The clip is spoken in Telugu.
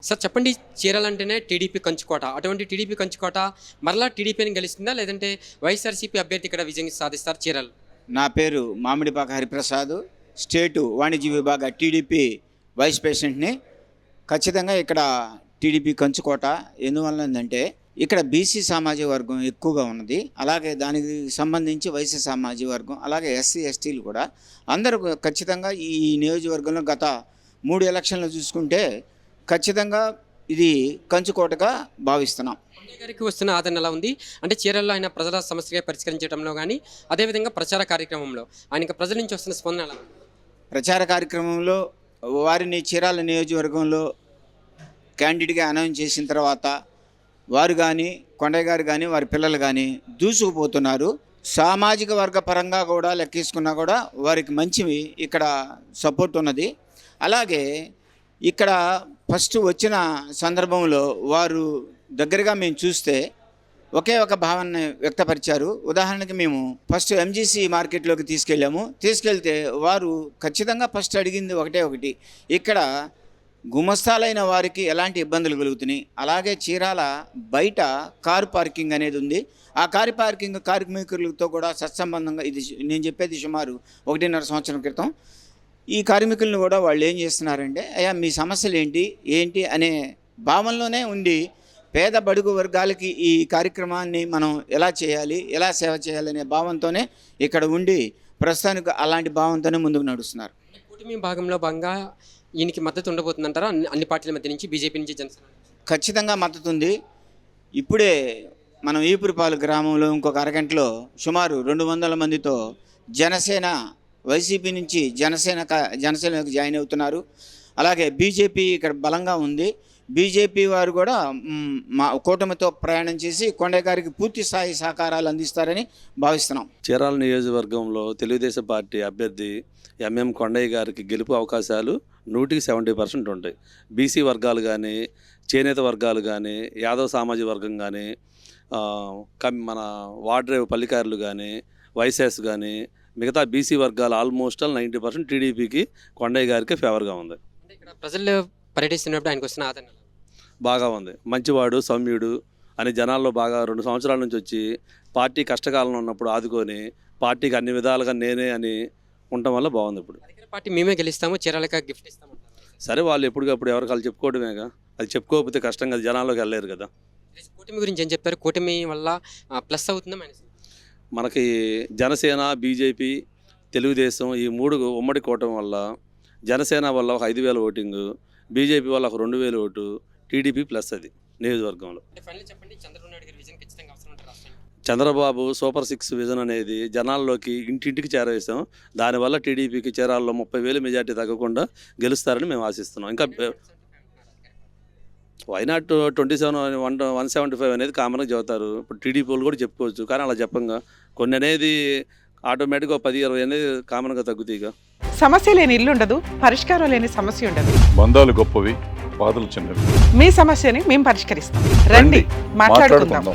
సార్ చెప్పండి, చీరాల అంటేనే టీడీపీ కంచుకోట. అటువంటి టీడీపీ కంచుకోట మరలా టీడీపీని గెలుస్తుందా, లేదంటే వైఎస్ఆర్సీపీ అభ్యర్థి ఇక్కడ విజయం సాధిస్తారు చీరాలు? నా పేరు మామిడిపాక హరిప్రసాద్, స్టేటు వాణిజ్య విభాగ టీడీపీ వైస్ ప్రెసిడెంట్ని. ఖచ్చితంగా ఇక్కడ టీడీపీ కంచుకోట. ఎందువల్లంటే ఇక్కడ బీసీ సామాజిక వర్గం ఎక్కువగా ఉన్నది. అలాగే దానికి సంబంధించి వైశ్య సామాజిక వర్గం, అలాగే ఎస్సీ ఎస్టీలు కూడా అందరూ ఖచ్చితంగా ఈ నియోజకవర్గంలో గత 3 ఎలక్షన్లు చూసుకుంటే ఖచ్చితంగా ఇది కంచుకోటగా భావిస్తున్నాం. గారికి వస్తున్న ఆదరణ ఎలా ఉంది అంటే చీరాల్లో ఆయన ప్రజల సమస్యగా పరిష్కరించడంలో కానీ, అదేవిధంగా ప్రచార కార్యక్రమంలో ఆయనకి ప్రజల నుంచి వస్తున్న స్పందన ఎలా ఉంది? ప్రచార కార్యక్రమంలో వారిని చీరాల నియోజకవర్గంలో క్యాండిడేట్గా అనౌన్స్ చేసిన తర్వాత వారు కానీ, కొండయ్య గారు కానీ, వారి పిల్లలు కానీ దూసుకుపోతున్నారు. సామాజిక వర్గ పరంగా కూడా లెక్కేసుకున్నా కూడా వారికి మంచి ఇక్కడ సపోర్ట్ ఉన్నది. అలాగే ఇక్కడ ఫస్ట్ వచ్చిన సందర్భంలో వారు దగ్గరగా మేము చూస్తే ఒకే ఒక భావనని వ్యక్తపరిచారు. ఉదాహరణకి మేము ఫస్ట్ ఎంజీసీ మార్కెట్లోకి తీసుకెళ్తే వారు ఖచ్చితంగా ఫస్ట్ అడిగింది ఒకటి, ఇక్కడ గుమస్తాలైన వారికి ఎలాంటి ఇబ్బందులు కలుగుతున్నాయి, అలాగే చీరాల బయట కారు పార్కింగ్ అనేది ఉంది. ఆ కారు పార్కింగ్ కార్మికులతో కూడా సత్సంబంధంగా, ఇది నేను చెప్పేది సుమారు 1.5 సంవత్సరం క్రితం. ఈ కార్మికులను కూడా వాళ్ళు ఏం చేస్తున్నారంటే, అయ్యా మీ సమస్యలు ఏంటి అనే భావనలోనే ఉండి పేద బడుగు వర్గాలకి ఈ కార్యక్రమాన్ని మనం ఎలా చేయాలి, ఎలా సేవ చేయాలి అనే భావంతోనే ఇక్కడ ఉండి ప్రస్తుతానికి అలాంటి భావంతోనే ముందుకు నడుస్తున్నారు. కూటమి భాగంగా ఈయనకి మద్దతు ఉండబోతుందంటారా? అన్ని పార్టీల మధ్య నుంచి, బీజేపీ నుంచి, జనసేన? ఖచ్చితంగా మద్దతు ఉంది. ఇప్పుడే మనం ఈపురపాలు గ్రామంలో ఇంకొక అరగంటలో సుమారు 200 మందితో జనసేన, వైసీపీ నుంచి జనసేనకు జాయిన్ అవుతున్నారు. అలాగే బీజేపీ ఇక్కడ బలంగా ఉంది. బీజేపీ వారు కూడా మా కూటమితో ప్రయాణం చేసి కొండయ్య గారికి పూర్తి స్థాయి సహకారాలు అందిస్తారని భావిస్తున్నాం. చీరాల నియోజకవర్గంలో తెలుగుదేశం పార్టీ అభ్యర్థి ఎంఎం కొండయ్య గారికి గెలుపు అవకాశాలు 100% ఉంటాయి. బీసీ వర్గాలు కానీ, చేనేత వర్గాలు కానీ, యాదవ్ సామాజిక వర్గం కానీ, మన వాడ్రేవ్ పల్లికారులు కానీ, వైసెస్ కానీ, మిగతా బీసీ వర్గాలు ఆల్మోస్ట్ 90% టీడీపీకి కొండయ్య గారికి ఫేవర్గా ఉంది. అంటే ఇక్కడ ప్రజలు పర్యటిస్తున్నప్పుడు ఆయనకు వస్తున్న ఆదరణ బాగా ఉంది. మంచివాడు, సౌమ్యుడు అని జనాల్లో బాగా 2 సంవత్సరాల నుంచి వచ్చి పార్టీ కష్టకాలంలో ఉన్నప్పుడు ఆదుకొని పార్టీకి అన్ని విధాలుగా నేనే అని ఉండటం వల్ల బాగుంది. ఇప్పుడు పార్టీ మేమే గెలుస్తాము, చీరాలకి గిఫ్ట్ ఇస్తాము. సరే, వాళ్ళు ఎప్పటికప్పుడు ఎవరికాళ్ళు చెప్పుకోవడమేగా. అది చెప్పుకోకపోతే కష్టం కదా, జనాల్లోకి వెళ్ళలేరు కదా. కూటమి గురించి ఏం చెప్పారు? కూటమి వల్ల ప్లస్ అవుతుందా మైనస్? మనకి జనసేన, బీజేపీ, తెలుగుదేశం ఈ 3 ఉమ్మడి కూటమి వల్ల జనసేన వల్ల ఒక 5,000 ఓటింగు, బీజేపీ వల్ల ఒక 2,000 ఓటు, టీడీపీ ప్లస్ అది నియోజకవర్గంలో. చంద్రబాబు సూపర్ 6 విజన్ అనేది జనాల్లోకి ఇంటింటికి చేరవేశాం. దానివల్ల టీడీపీకి చీరాల్లో 30,000 మెజార్టీ తగ్గకుండా గెలుస్తారని మేము ఆశిస్తున్నాం. ఇంకా వైనాట్ 175 అనేది కామన్గా చెబుతారు. ఇప్పుడు టీడీపీ వాళ్ళు కూడా చెప్పుకోవచ్చు, కానీ అలా చెప్పంగా కొన్ని అనేది ఆటోమేటిక్గా 10-20 అనేది కామన్గా తగ్గుతాయిగా. సమస్య లేని ఇల్లు ఉండదు, పరిష్కారం లేని సమస్య ఉండదు. బంధాలు గొప్పవి, బాధలు చిన్నవి. మీ సమస్యని మేము పరిష్కరిస్తాం. రండి, మాట్లాడుకుందాం.